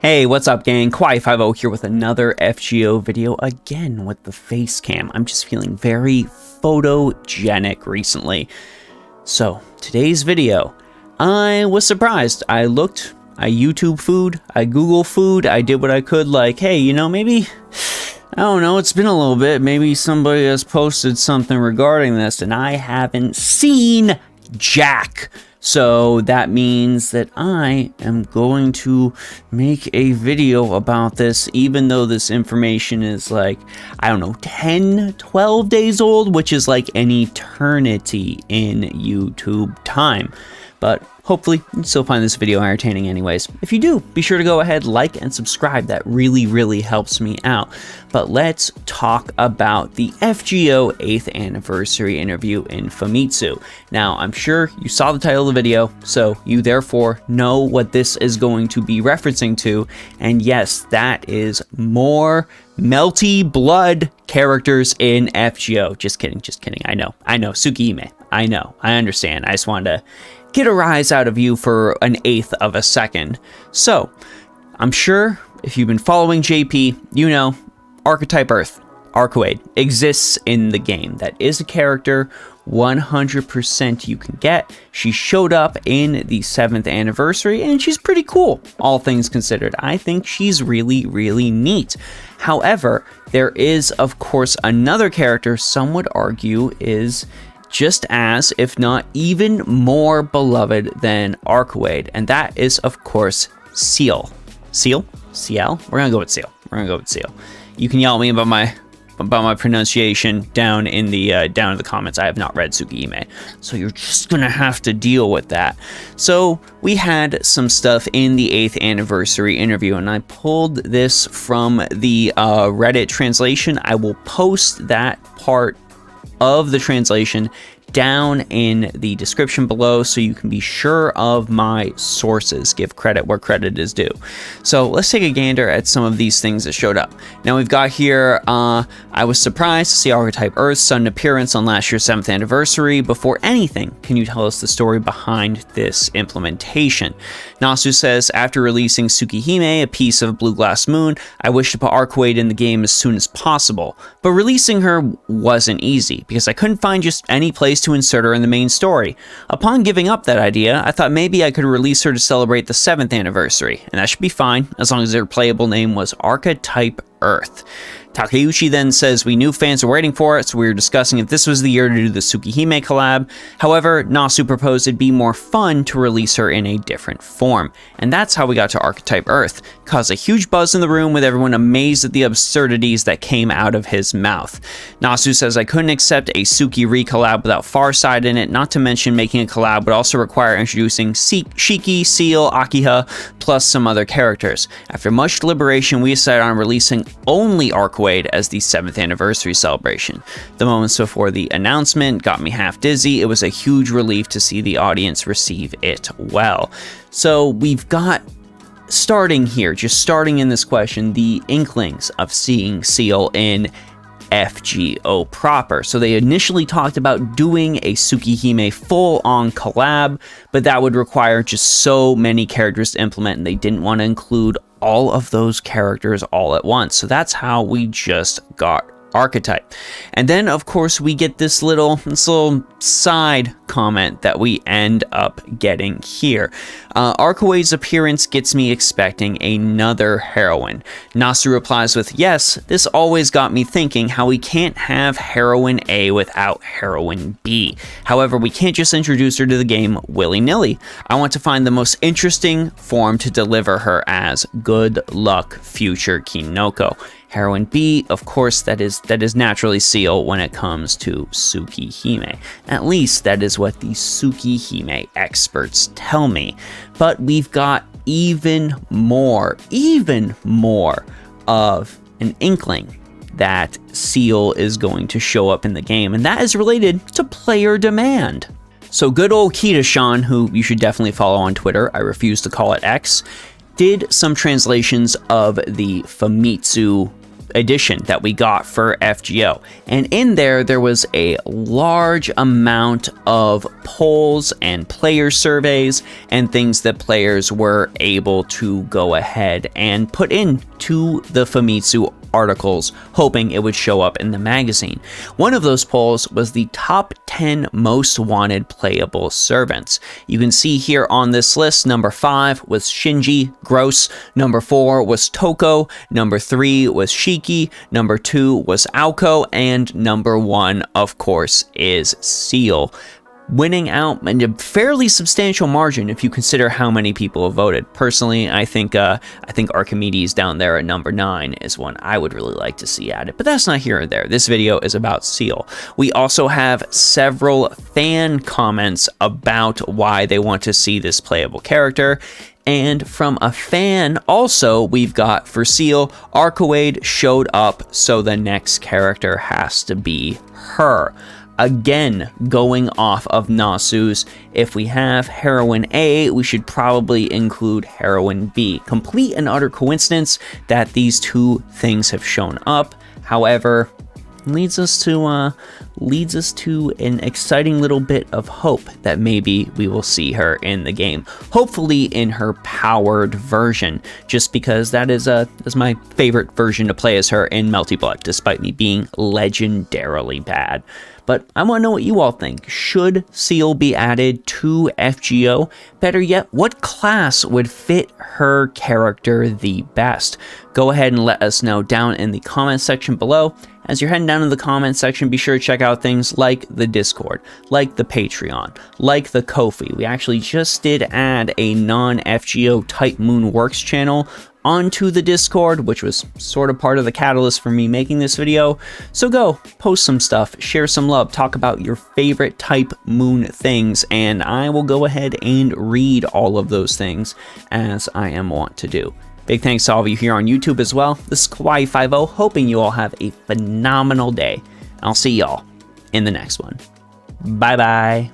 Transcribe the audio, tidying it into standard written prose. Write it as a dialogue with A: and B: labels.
A: Hey, what's up gang? Kawaii50 here with another FGO video, again with the face cam. I'm just feeling very photogenic recently. So, today's video, I was surprised. I looked, I YouTube food, I Google food, I did what I could, like, hey, you know, maybe, I don't know, it's been a little bit, maybe somebody has posted something regarding this, and I haven't seen jack. So that means that I am going to make a video about this, even though this information is like, I don't know, 10, 12 days old, which is like an eternity in YouTube time. But hopefully you still find this video entertaining anyways. If you do, be sure to go ahead, like and subscribe. That really helps me out. But let's talk about the FGO 8th anniversary interview in Famitsu. Now, I'm sure you saw the title of the video, so you therefore know what this is going to be referencing to. And yes, that is more melty blood characters in FGO. Just kidding. I know, Tsukihime. I know, I understand. I just wanted to get a rise out of you for an eighth of a second. So, I'm sure if you've been following JP, you know Archetype Earth, Arcoade, exists in the game. That is a character 100% you can get. She showed up in the 7th anniversary, and she's pretty cool, all things considered. I think she's really neat. However, there is, of course, another character some would argue is just as, if not even more beloved than Arcoade, and that is, of course, Ciel. Ciel? We're gonna go with Ciel. You can yell at me about my pronunciation down in the comments. I have not read Tsukihime, so you're just gonna have to deal with that. So we had some stuff in the 8th anniversary interview, and I pulled this from the Reddit translation. I will post that part of the translation down in the description below so you can be sure of my sources. Give credit where credit is due. So let's take a gander at some of these things that showed up. Now we've got here, I was surprised to see Archetype Earth's sudden appearance on last year's 7th anniversary. Before anything, can you tell us the story behind this implementation? Nasu says, after releasing Tsukihime, a piece of Blue Glass Moon, I wish to put Arcoade in the game as soon as possible. But releasing her wasn't easy because I couldn't find just any place to insert her in the main story. Upon giving up that idea, I thought maybe I could release her to celebrate the 7th anniversary, and that should be fine as long as their playable name was Archetype Earth. Takeuchi then says, we knew fans were waiting for it, so we were discussing if this was the year to do the Tsukihime collab. However, Nasu proposed it'd be more fun to release her in a different form. And that's how we got to Archetype Earth. Caused a huge buzz in the room with everyone amazed at the absurdities that came out of his mouth. Nasu says, I couldn't accept a Suki re-collab without Farside in it, not to mention making a collab would also require introducing Shiki, Ciel, Akiha, plus some other characters. After much deliberation, we decided on releasing only Arcoade as the 7th anniversary celebration. The moments before the announcement got me half dizzy. It was a huge relief to see the audience receive it well. So we've got, starting in this question, the inklings of seeing Ciel in FGO proper. So they initially talked about doing a Tsukihime full-on collab, but that would require just so many characters to implement, and they didn't want to include all of those characters all at once. So that's how we just got Archetype. And then of course we get this little side comment that we end up getting here. Arcoade's appearance gets me expecting another heroine. Nasu replies with, yes, this always got me thinking how we can't have heroine A without heroine B. However, we can't just introduce her to the game willy-nilly. I want to find the most interesting form to deliver her as. Good luck, future Kinoko. Heroine B, of course, that is naturally Ciel when it comes to Tsukihime. At least that is what the Tsukihime experts tell me. But we've got even more of an inkling that Ciel is going to show up in the game, and that is related to player demand. So good old Kita-shan, who you should definitely follow on Twitter, I refuse to call it X, did some translations of the Famitsu edition that we got for FGO. And in there was a large amount of polls and player surveys and things that players were able to go ahead and put into the Famitsu articles, hoping it would show up in the magazine. One of those polls was the top 10 most wanted playable servants. You can see here on this list, number 5 was Shinji, gross. Number 4 was Toko. Number 3 was Shiki. Number 2 was Aoko. And number 1, of course, is Ciel, winning out in a fairly substantial margin if you consider how many people have voted. Personally, I think Archimedes down there at number 9 is one I would really like to see added, but that's not here or there. This video is about Ciel. We also have several fan comments about why they want to see this playable character. And from a fan also, we've got for Ciel, Arcoade showed up, so the next character has to be her. Again, going off of Nasu's, if we have Heroine A, we should probably include Heroine B. Complete and utter coincidence that these two things have shown up. However, leads us to an exciting little bit of hope that maybe we will see her in the game. Hopefully in her powered version, just because that is my favorite version to play as her in Melty Blood, despite me being legendarily bad. But I want to know what you all think. Should Ciel be added to FGO? Better yet, what class would fit her character the best? Go ahead and let us know down in the comment section below. As you're heading down in the comment section, be sure to check out things like the Discord, like the Patreon, like the Ko-fi. We actually just did add a non-FGO Type Moon Works channel onto the Discord, which was sort of part of the catalyst for me making this video. So go post some stuff, share some love, talk about your favorite Type Moon things, and I will go ahead and read all of those things as I am wont to do. Big thanks to all of you here on YouTube as well. This is Kawaii50, hoping you all have a phenomenal day. I'll see y'all in the next one. Bye bye.